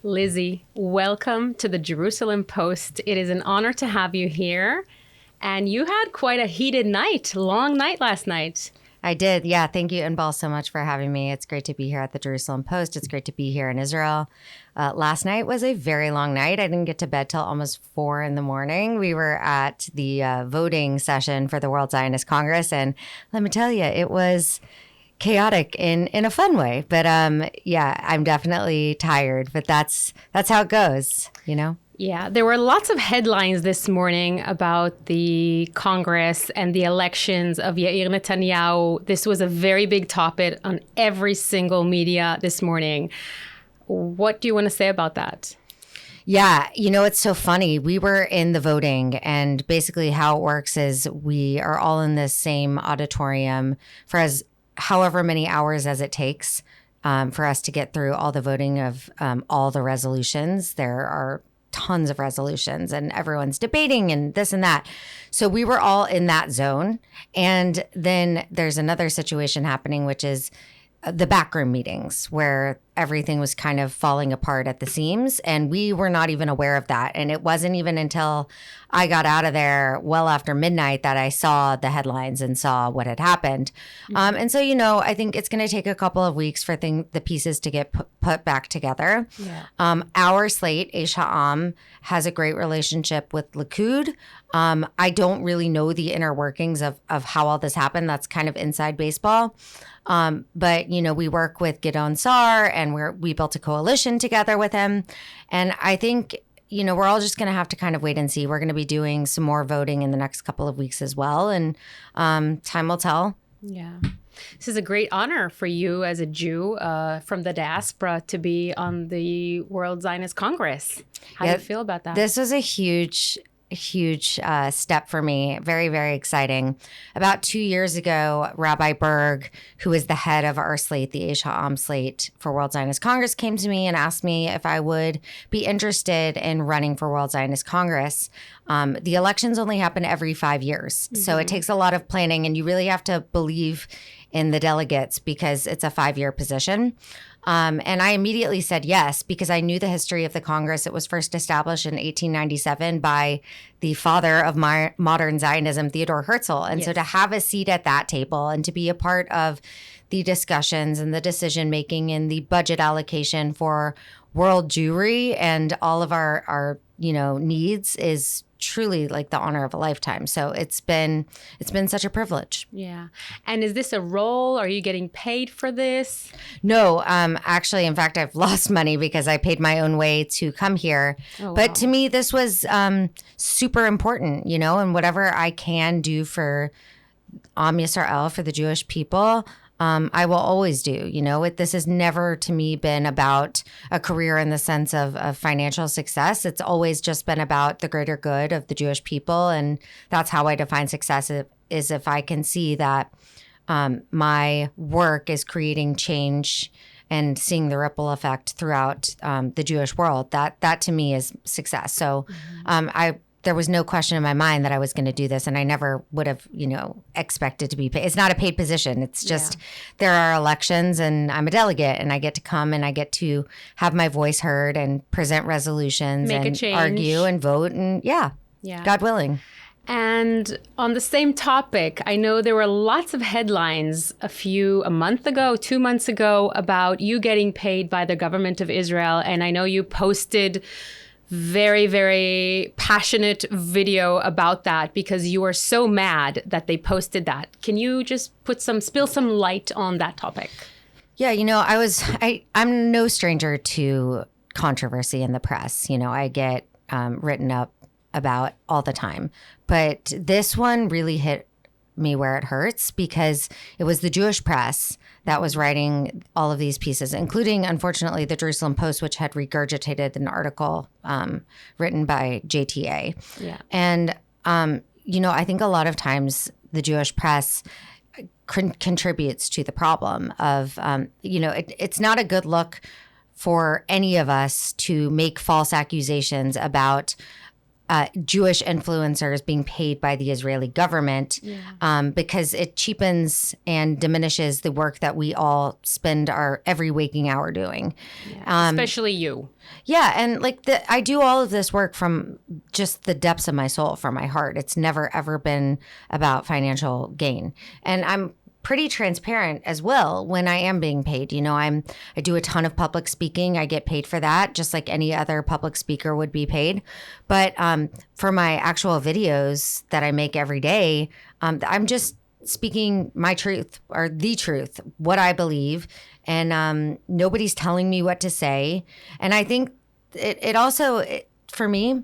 Lizzy, welcome to the Jerusalem Post. It is an honor to have you here. And you had quite a heated night, long night last night. I did. Yeah. Thank you, Inbal, so much for having me. It's great to be here at the Jerusalem Post. It's great to be here in Israel. Last night was a very long night. I didn't get to bed till almost 4 a.m. We were at the voting session for the World Zionist Congress. And let me tell you, it was chaotic in a fun way. But yeah, I'm definitely tired. But that's how it goes, you know? Yeah, there were lots of headlines this morning about the Congress and the elections of Yair Netanyahu. This was a very big topic on every single media this morning. What do you want to say about that? Yeah, it's so funny. We were in the voting, and basically how it works is we are all in this same auditorium for however many hours as it takes for us to get through all the voting of all the resolutions. There are tons of resolutions and everyone's debating and this and that. So we were all in that zone. And then there's another situation happening, which is the backroom meetings where everything was kind of falling apart at the seams. And we were not even aware of that. And it wasn't even until I got out of there well after midnight that I saw the headlines and saw what had happened. Mm-hmm. And so, I think it's going to take a couple of weeks for the pieces to get put back together. Yeah. Our slate, Eish Ha'am, has a great relationship with Likud. I don't really know the inner workings of how all this happened. That's kind of inside baseball. But, we work with Gideon Sar and we built a coalition together with him. And I think, we're all just going to have to kind of wait and see. We're going to be doing some more voting in the next couple of weeks as well. And time will tell. Yeah. This is a great honor for you as a Jew from the Diaspora to be on the World Zionist Congress. How do you feel about that? This was a huge step for me. Very, very exciting. About 2 years ago, Rabbi Berg, who is the head of our slate, the Eish Ha'am slate for World Zionist Congress, came to me and asked me if I would be interested in running for World Zionist Congress. The elections only happen every 5 years. Mm-hmm. So it takes a lot of planning, and you really have to believe in the delegates because it's a 5-year position. And I immediately said yes, because I knew the history of the Congress. It was first established in 1897 by the father of modern Zionism, Theodore Herzl. And so to have a seat at that table and to be a part of the discussions and the decision making and the budget allocation for World Jewry and all of our needs is truly like the honor of a lifetime. So it's been such a privilege. Yeah. And is this a role? Are you getting paid for this? No, actually, in fact, I've lost money because I paid my own way to come here. Oh, but wow. To me, this was super important, and whatever I can do for Am Yisrael, for the Jewish people, I will always do. This has never to me been about a career in the sense of financial success. It's always just been about the greater good of the Jewish people. And that's how I define success, is if I can see that my work is creating change and seeing the ripple effect throughout the Jewish world. That to me is success. So there was no question in my mind that I was going to do this, and I never would have, expected to be paid. It's not a paid position. It's just there are elections, and I'm a delegate, and I get to come and I get to have my voice heard and present resolutions and argue and vote, and God willing. And on the same topic, I know there were lots of headlines a month ago, 2 months ago, about you getting paid by the government of Israel, and I know you posted very, very passionate video about that because you were so mad that they posted that. Can you just spill some light on that topic? Yeah, I'm no stranger to controversy in the press. I get written up about all the time. But this one really hit me where it hurts because it was the Jewish press that was writing all of these pieces, including, unfortunately, the Jerusalem Post, which had regurgitated an article written by JTA. Yeah. And, I think a lot of times the Jewish press contributes to the problem of, it's not a good look for any of us to make false accusations about Jewish influencers being paid by the Israeli government, because it cheapens and diminishes the work that we all spend our every waking hour doing. Especially you. Yeah, and like I do all of this work from just the depths of my soul, from my heart. It's never ever been about financial gain, and I'm pretty transparent as well when I am being paid. You know, I do a ton of public speaking. I get paid for that, just like any other public speaker would be paid. But for my actual videos that I make every day, I'm just speaking my truth, or the truth, what I believe, and nobody's telling me what to say. And I think it also, for me,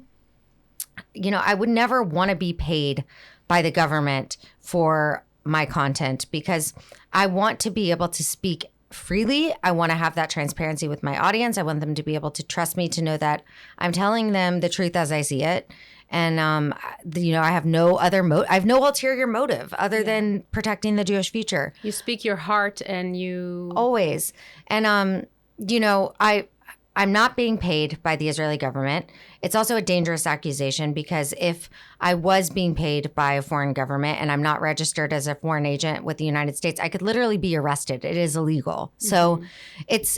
you know, I would never want to be paid by the government for my content, because I want to be able to speak freely. I want to have that transparency with my audience. I want them to be able to trust me, to know that I'm telling them the truth as I see it. And, you know, I have no other I have no ulterior motive other than protecting the Jewish future. You speak your heart, and you always. And, you know, I'm not being paid by the Israeli government. It's also a dangerous accusation, because if I was being paid by a foreign government and I'm not registered as a foreign agent with the United States, I could literally be arrested. It is illegal. So it's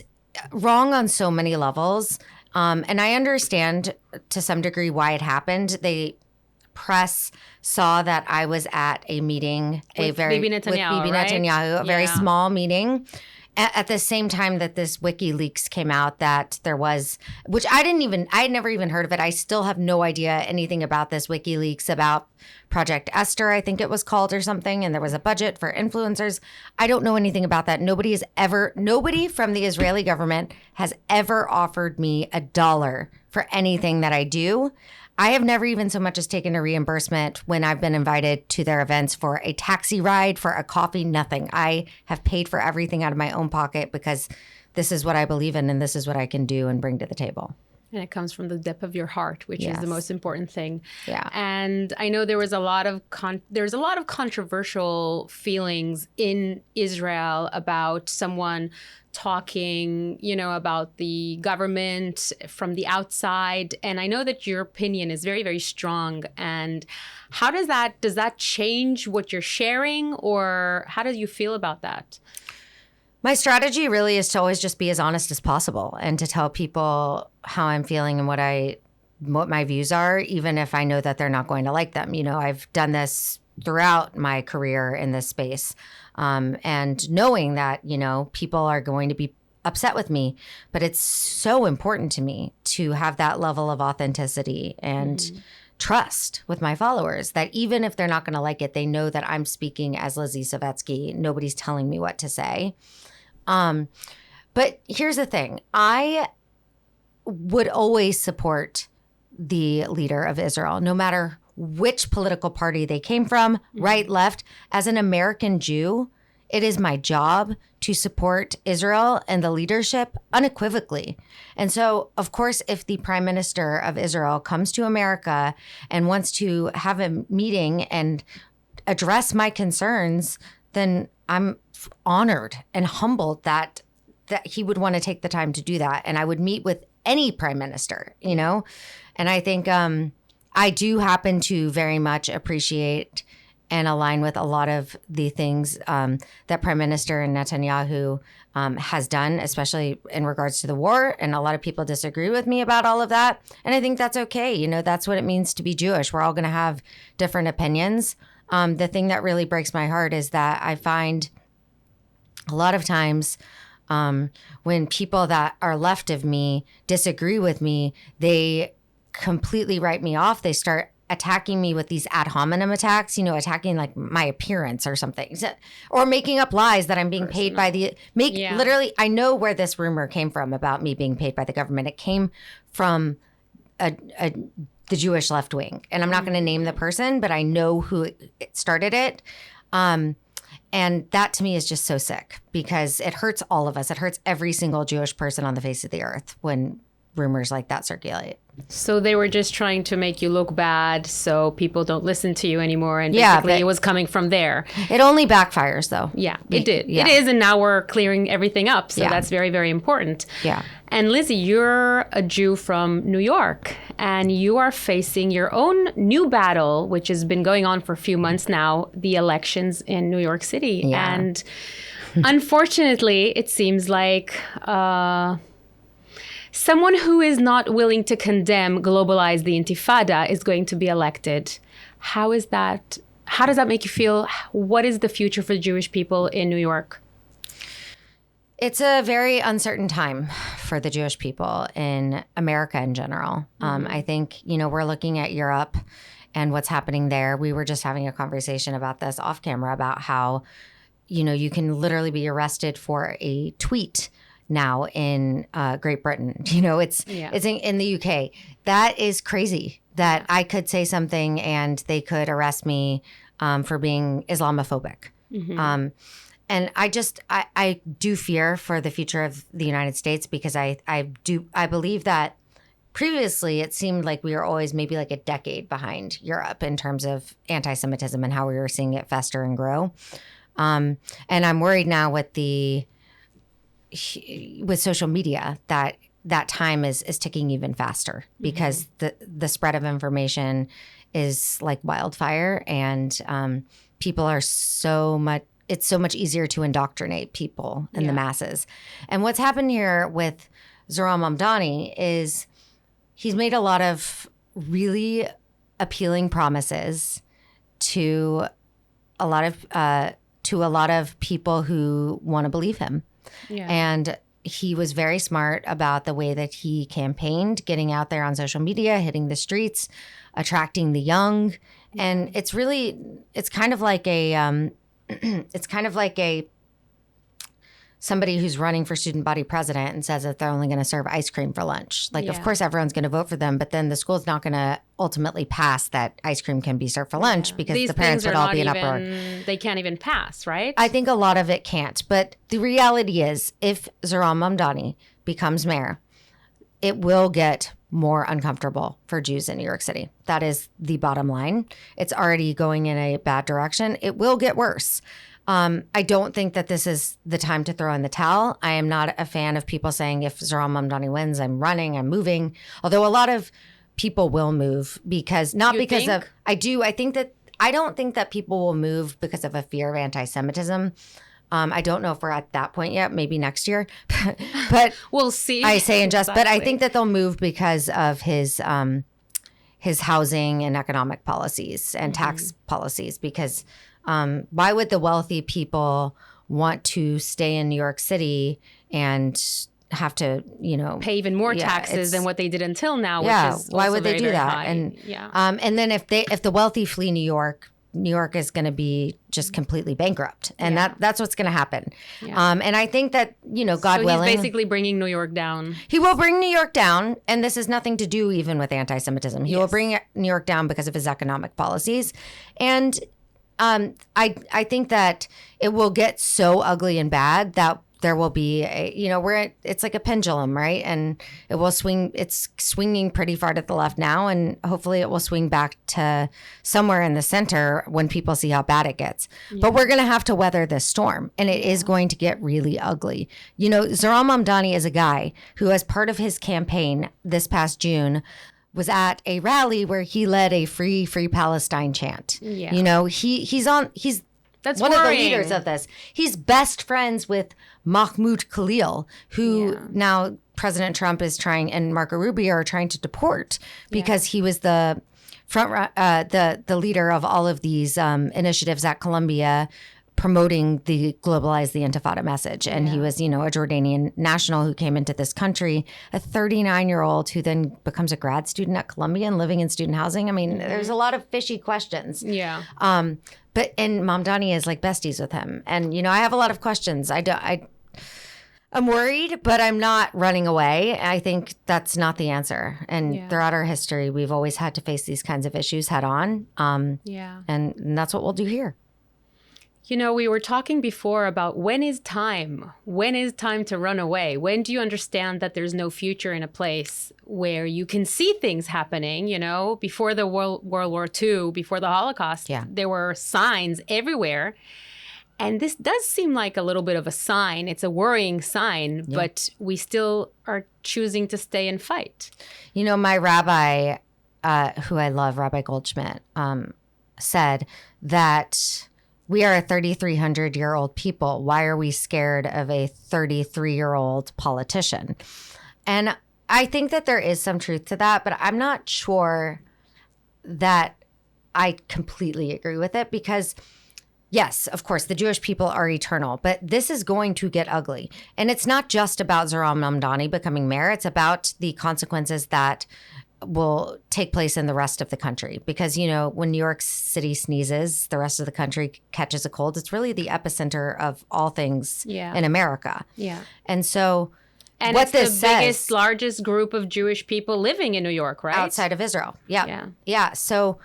wrong on so many levels. And I understand to some degree why it happened. The press saw that I was at a meeting, with Bibi Netanyahu, a very small meeting. At the same time that this WikiLeaks came out, that there was, which I had never even heard of it. I still have no idea anything about this WikiLeaks, about Project Esther, I think it was called, or something. And there was a budget for influencers. I don't know anything about that. Nobody from the Israeli government has ever offered me $1 for anything that I do. I have never even so much as taken a reimbursement when I've been invited to their events for a taxi ride, for a coffee, nothing. I have paid for everything out of my own pocket, because this is what I believe in, and this is what I can do and bring to the table. And it comes from the depth of your heart, which is the most important thing. Yeah. And I know there was a lot of controversial feelings in Israel about someone talking, you know, about the government from the outside. And I know that your opinion is very, very strong. And how does that change what you're sharing, or how do you feel about that? My strategy really is to always just be as honest as possible, and to tell people how I'm feeling and what my views are, even if I know that they're not going to like them. You know, I've done this throughout my career in this space, and knowing that, you know, people are going to be upset with me, but it's so important to me to have that level of authenticity and trust with my followers, that even if they're not going to like it, they know that I'm speaking as Lizzy Savetsky. Nobody's telling me what to say. But here's the thing. I would always support the leader of Israel, no matter which political party they came from, right, left. As an American Jew, it is my job to support Israel and the leadership unequivocally. And so, of course, if the Prime Minister of Israel comes to America and wants to have a meeting and address my concerns, then I'm honored and humbled that he would want to take the time to do that. And I would meet with any prime minister, you know? And I think I do happen to very much appreciate and align with a lot of the things that Prime Minister Netanyahu has done, especially in regards to the war. And a lot of people disagree with me about all of that. And I think that's okay. You know, that's what it means to be Jewish. We're all going to have different opinions. The thing that really breaks my heart is that I find a lot of times when people that are left of me disagree with me, they completely write me off. They start attacking me with these ad hominem attacks, you know, attacking like my appearance or something, or making up lies that I'm being paid by literally, I know where this rumor came from about me being paid by the government. It came from the Jewish left wing, and I'm not going to name the person, but I know who started it. And that to me is just so sick, because it hurts all of us. It hurts every single Jewish person on the face of the earth when rumors like that circulate. So they were just trying to make you look bad so people don't listen to you anymore. And basically it was coming from there. It only backfires, though. Yeah, it did. Yeah. It is. And now we're clearing everything up. So that's very, very important. Yeah. And Lizzy, you're a Jew from New York, and you are facing your own new battle, which has been going on for a few months now, the elections in New York City. Yeah. And unfortunately, it seems like someone who is not willing to condemn, globalize the Intifada is going to be elected. How is that? How does that make you feel? What is the future for Jewish people in New York? It's a very uncertain time for the Jewish people in America in general. I think, we're looking at Europe and what's happening there. We were just having a conversation about this off camera about how, you can literally be arrested for a tweet now in Great Britain. It's in the UK. That is crazy that I could say something and they could arrest me for being Islamophobic. And I do fear for the future of the United States because I believe that previously it seemed like we were always maybe like a decade behind Europe in terms of anti-Semitism and how we were seeing it fester and grow. And I'm worried now with social media that time is ticking even faster because the spread of information is like wildfire, and people are it's so much easier to indoctrinate people in the masses. And what's happened here with Zohran Mamdani is he's made a lot of really appealing promises to a lot of people who want to believe him. Yeah. And he was very smart about the way that he campaigned, getting out there on social media, hitting the streets, attracting the young. And it's kind of like somebody who's running for student body president and says that they're only going to serve ice cream for lunch. Of course, everyone's going to vote for them, but then the school's not going to ultimately pass that ice cream can be served for lunch because the parents would all be in uproar. They can't even pass, right? I think a lot of it can't. But the reality is, if Zohran Mamdani becomes mayor, it will get more uncomfortable for Jews in New York City. That is the bottom line. It's already going in a bad direction. It will get worse. I don't think that this is the time to throw in the towel. I am not a fan of people saying if Zohran Mamdani wins, I'm running, I'm moving. Although a lot of people will move because I don't think that people will move because of a fear of anti-Semitism. I don't know if we're at that point yet, maybe next year, but we'll see. I say in jest, but I think that they'll move because of his housing and economic policies and tax policies, because why would the wealthy people want to stay in New York City and have to, pay even more taxes than what they did until now? Yeah, which is why would they very, do very that? high. And then if the wealthy flee New York is going to be just completely bankrupt, and that's what's going to happen. Yeah. And I think that God willing, he's basically bringing New York down. He will bring New York down, and this has nothing to do even with anti-Semitism. He will bring New York down because of his economic policies, and I think that it will get so ugly and bad that there will be it's like a pendulum, right? And it will swing. It's swinging pretty far to the left now, and hopefully it will swing back to somewhere in the center when people see how bad it gets. Yeah. But we're going to have to weather this storm, and it is going to get really ugly. Zohran Mamdani is a guy who, as part of his campaign this past June, was at a rally where he led a free Palestine chant. Yeah. He's That's one worrying. Of the leaders of this. He's best friends with Mahmoud Khalil, who now President Trump is trying, and Marco Rubio are trying to deport because he was the the leader of all of these initiatives at Columbia promoting the globalize the Intifada message. And he was, a Jordanian national who came into this country, a 39-year-old who then becomes a grad student at Columbia and living in student housing. I mean, there's a lot of fishy questions. Yeah. And Mamdani is like besties with him. And, I have a lot of questions. I'm worried, but I'm not running away. I think that's not the answer. And throughout our history, we've always had to face these kinds of issues head on. And that's what we'll do here. You know, we were talking before about when is time? When is time to run away? When do you understand that there's no future in a place where you can see things happening? You know, before the World War II, before the Holocaust, there were signs everywhere. And this does seem like a little bit of a sign. It's a worrying sign, but we still are choosing to stay and fight. You know, my rabbi, who I love, Rabbi Goldschmidt, said that we are a 3,300-year-old people. Why are we scared of a 33-year-old politician? And I think that there is some truth to that, but I'm not sure that I completely agree with it because, yes, of course, the Jewish people are eternal, but this is going to get ugly. And it's not just about Zohran Mamdani becoming mayor. It's about the consequences that will take place in the rest of the country. Because, you know, when New York City sneezes, the rest of the country catches a cold. It's really the epicenter of all things in America. Yeah. And so and what it's the biggest, largest group of Jewish people living in New York, right? Outside of Israel. Yeah. So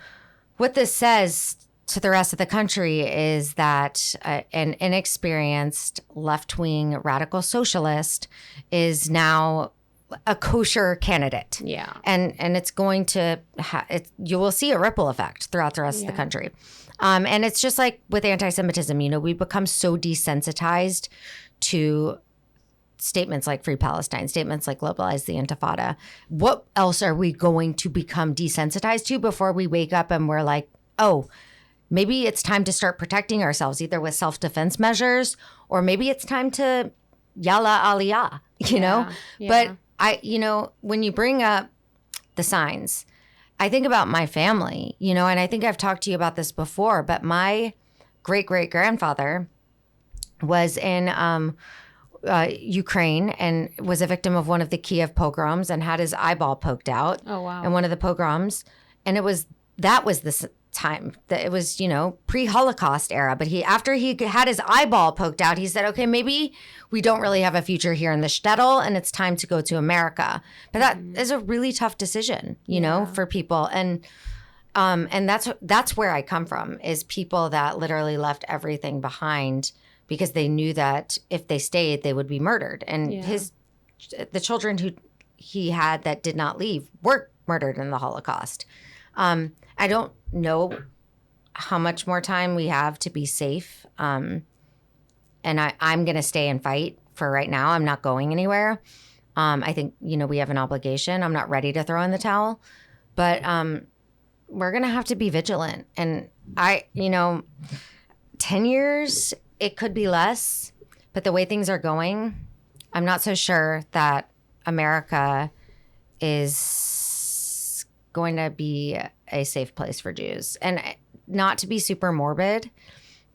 what this says to the rest of the country is that an inexperienced left-wing radical socialist is now a kosher candidate. Yeah. And it's going to, you will see a ripple effect throughout the rest of the country. And it's just like with anti-Semitism, you know, we become so desensitized to statements like Free Palestine, statements like globalize the Intifada. What else are we going to become desensitized to before we wake up and we're like, oh, maybe it's time to start protecting ourselves either with self-defense measures or maybe it's time to yalla aliyah, you know? But you know, when you bring up the signs, I think about my family, you know, and I think I've talked to you about this before, but my great-great-grandfather was in Ukraine and was a victim of one of the Kiev pogroms and had his eyeball poked out. Oh, wow. In one of the pogroms. And that was the time that it was, you know, pre-Holocaust era. But after he had his eyeball poked out, he said, okay, maybe we don't really have a future here in the shtetl and it's time to go to America. But that is a really tough decision, you know, for people. And that's where I come from, is people that literally left everything behind because they knew that if they stayed, they would be murdered. And the children who he had that did not leave were murdered in the Holocaust. I don't know how much more time we have to be safe. And I'm going to stay and fight for right now. I'm not going anywhere. I think, you know, we have an obligation. I'm not ready to throw in the towel. But we're going to have to be vigilant. And 10 years, it could be less. But the way things are going, I'm not so sure that America is going to be a safe place for Jews. And not to be super morbid,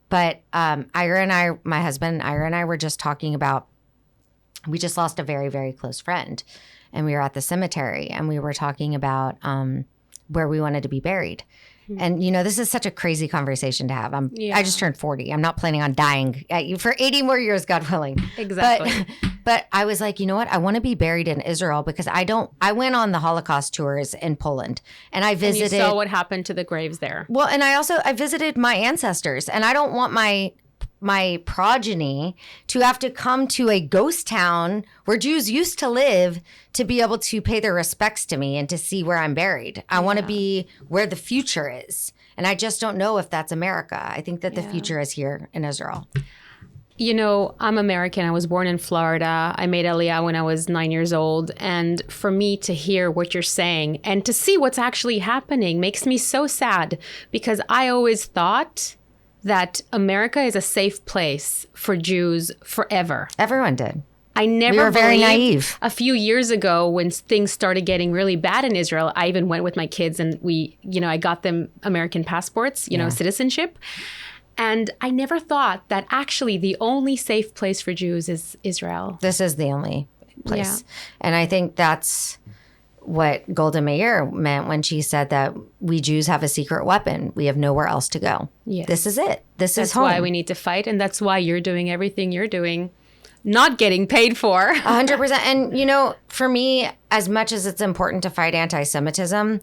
but Ira and I, my husband, Ira and I were just talking about, we just lost a very, very close friend. And we were at the cemetery and we were talking about where we wanted to be buried. And, you know, this is such a crazy conversation to have. I just turned 40. I'm not planning on dying for 80 more years, God willing. Exactly. But I was like, you know what? I want to be buried in Israel because I went on the Holocaust tours in Poland and I visited. And you saw what happened to the graves there. Well, and I visited my ancestors and I don't want my progeny to have to come to a ghost town where Jews used to live to be able to pay their respects to me and to see where I'm buried. I want to be where the future is. And I just don't know if that's America. I think that the future is here in Israel. You know, I'm American. I was born in Florida. I made Aliyah when I was 9 years old. And for me to hear what you're saying and to see what's actually happening makes me so sad because I always thought that America is a safe place for Jews forever. Everyone did. I never We were very naive. A few years ago when things started getting really bad in Israel, I even went with my kids and I got them American passports, citizenship. And I never thought that actually the only safe place for Jews is Israel. This is the only place. And I think that's what Golda Meir meant when she said that we Jews have a secret weapon. We have nowhere else to go. Yes. This is it. This is home. That's why we need to fight. And that's why you're doing everything you're doing, not getting paid for. 100%. And, you know, for me, as much as it's important to fight anti-Semitism,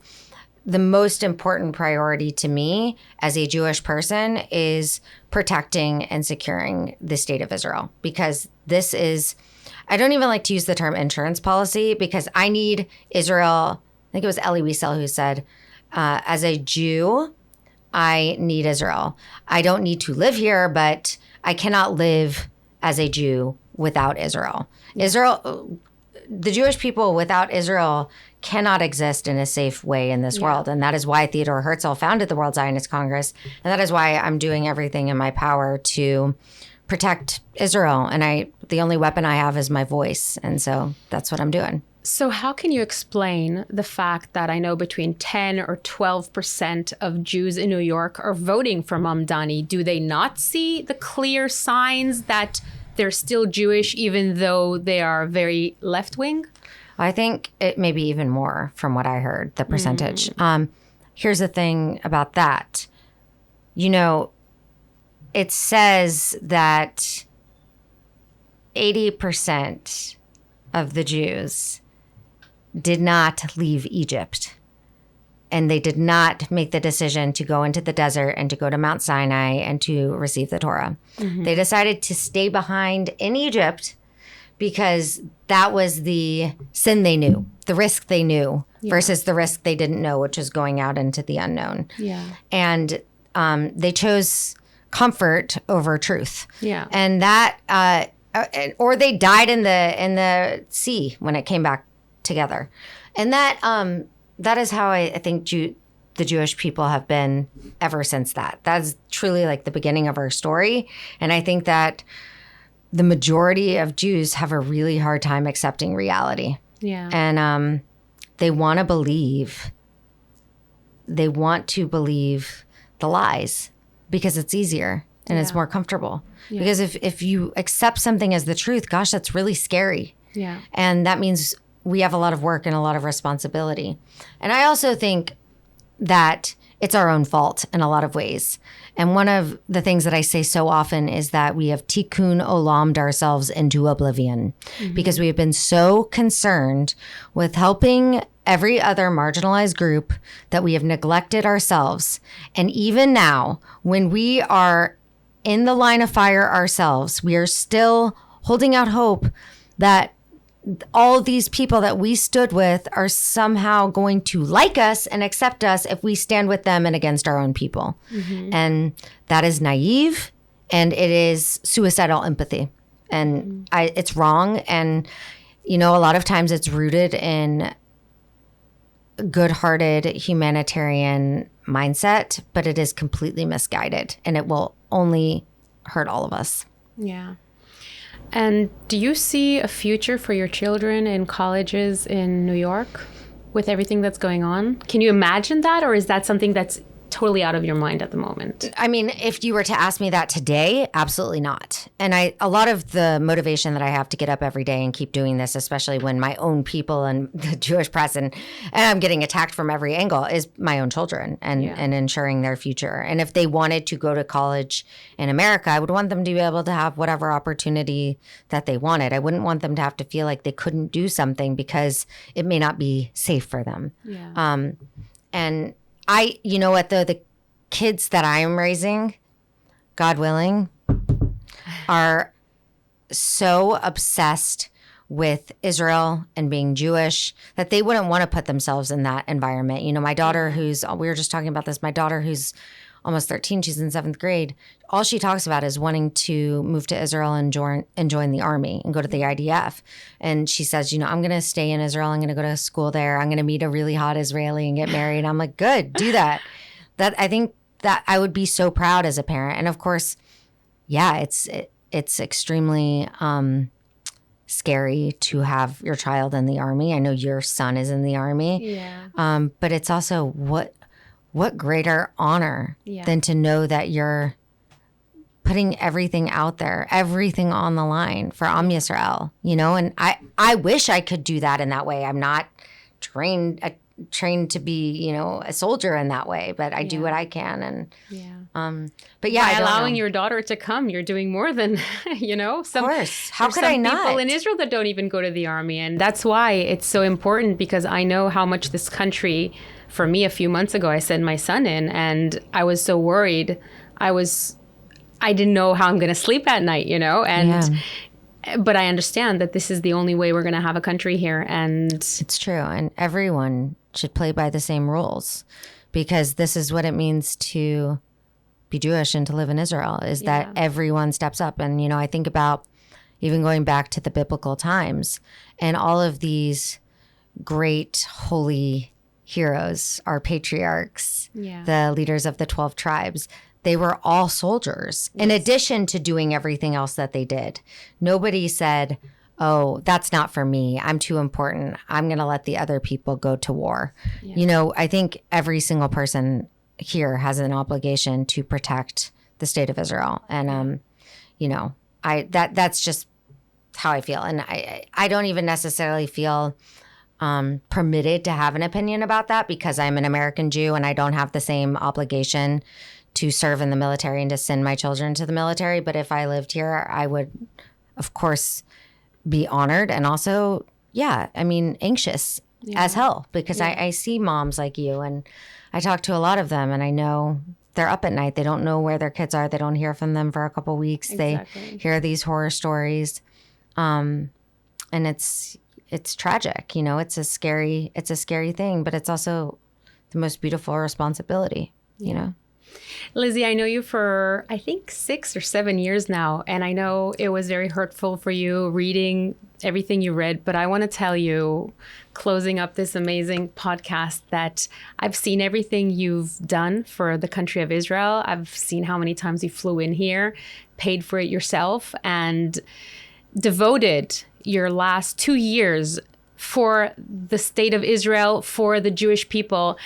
the most important priority to me as a Jewish person is protecting and securing the state of Israel, because this is, I don't even like to use the term insurance policy, because I need Israel. I think it was Elie Wiesel who said, as a Jew, I need Israel. I don't need to live here, but I cannot live as a Jew without Israel. Israel, the Jewish people without Israel cannot exist in a safe way in this world. And that is why Theodore Herzl founded the World Zionist Congress. And that is why I'm doing everything in my power to protect Israel. And the only weapon I have is my voice. And so that's what I'm doing. So how can you explain the fact that I know between 10 or 12% of Jews in New York are voting for Mamdani? Do they not see the clear signs that they're still Jewish, even though they are very left-wing? I think it may be even more from what I heard, the percentage. Here's the thing about that. You know, it says that 80% of the Jews did not leave Egypt. And they did not make the decision to go into the desert and to go to Mount Sinai and to receive the Torah. They decided to stay behind in Egypt because that was the sin they knew, the risk they knew versus the risk they didn't know, which is going out into the unknown. And they chose comfort over truth. And that, or they died in the sea when it came back together. And that is how I think the Jewish people have been ever since that. That's truly like the beginning of our story. And I think that the majority of Jews have a really hard time accepting reality. And they want to believe the lies because it's easier and it's more comfortable. Because if you accept something as the truth, gosh, that's really scary. And that means we have a lot of work and a lot of responsibility. And I also think that it's our own fault in a lot of ways. And one of the things that I say so often is that we have tikkun olam'd ourselves into oblivion because we have been so concerned with helping every other marginalized group that we have neglected ourselves. And even now, when we are in the line of fire ourselves, we are still holding out hope that all these people that we stood with are somehow going to like us and accept us if we stand with them and against our own people. And that is naive, and it is suicidal empathy. And it's wrong. And, you know, a lot of times it's rooted in good-hearted humanitarian mindset, but it is completely misguided, and it will only hurt all of us. And do you see a future for your children in colleges in New York with everything that's going on? Can you imagine that, or is that something that's totally out of your mind at the moment? I mean, if you were to ask me that today, absolutely not. And a lot of the motivation that I have to get up every day and keep doing this, especially when my own people and the Jewish press and I'm getting attacked from every angle, is my own children and ensuring their future. And if they wanted to go to college in America, I would want them to be able to have whatever opportunity that they wanted. I wouldn't want them to have to feel like they couldn't do something because it may not be safe for them. And you know what, though, the kids that I am raising, God willing, are so obsessed with Israel and being Jewish that they wouldn't want to put themselves in that environment. You know, my daughter we were just talking about this, my daughter who's almost 13, she's in 7th grade. All she talks about is wanting to move to Israel and join the army and go to the IDF. And she says, you know, I'm going to stay in Israel. I'm going to go to school there. I'm going to meet a really hot Israeli and get married. I'm like, good, do that. I think that I would be so proud as a parent. And of course, it's extremely scary to have your child in the army. I know your son is in the army. But it's also what greater honor than to know that you're putting everything out there, everything on the line for Am Yisrael, you know? And I wish I could do that in that way. I'm not trained trained to be, you know, a soldier in that way, but I do what I can. And, but yeah, by allowing your daughter to come, you're doing more than, you know, of course. How could I not? People in Israel that don't even go to the army. And that's why it's so important, because I know how much this country, for me, a few months ago, I sent my son in and I was so worried. I didn't know how I'm going to sleep at night, you know, but I understand that this is the only way we're going to have a country here. And it's true. And everyone should play by the same rules, because this is what it means to be Jewish and to live in Israel, is that everyone steps up. And, you know, I think about even going back to the biblical times and all of these great holy heroes, our patriarchs, the leaders of the 12 tribes. They were all soldiers, in addition to doing everything else that they did. Nobody said, oh, that's not for me. I'm too important. I'm going to let the other people go to war. Yeah. You know, I think every single person here has an obligation to protect the state of Israel. And, you know, that's just how I feel. And I don't even necessarily feel permitted to have an opinion about that, because I'm an American Jew and I don't have the same obligation to serve in the military and to send my children to the military. But if I lived here, I would, of course, be honored and also, anxious as hell, because I see moms like you and I talk to a lot of them and I know they're up at night. They don't know where their kids are. They don't hear from them for a couple of weeks. Exactly. They hear these horror stories. And it's tragic, you know, it's a scary thing, but it's also the most beautiful responsibility, you know? Lizzy, I know you for, I think, 6 or 7 years now, and I know it was very hurtful for you reading everything you read, but I want to tell you, closing up this amazing podcast, that I've seen everything you've done for the country of Israel. I've seen how many times you flew in here, paid for it yourself, and devoted your last 2 years for the state of Israel, for the Jewish people.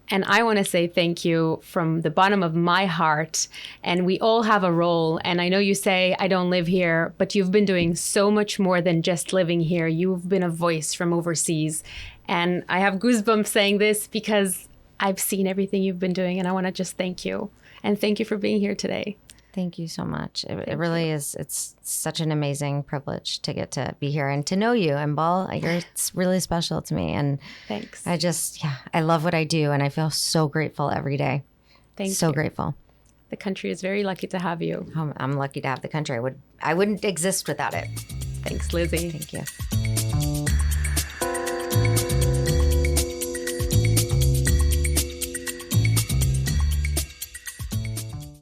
And I want to say thank you from the bottom of my heart. And we all have a role. And I know you say, I don't live here, but you've been doing so much more than just living here. You've been a voice from overseas. And I have goosebumps saying this because I've seen everything you've been doing. And I want to just thank you. And thank you for being here today. Thank you so much. It really is. It's such an amazing privilege to get to be here and to know you. And Bal, it's really special to me. And thanks. I love what I do. And I feel so grateful every day. Thank you. So grateful. The country is very lucky to have you. I'm lucky to have the country. I wouldn't exist without it. Thanks, Lizzy. Thank you.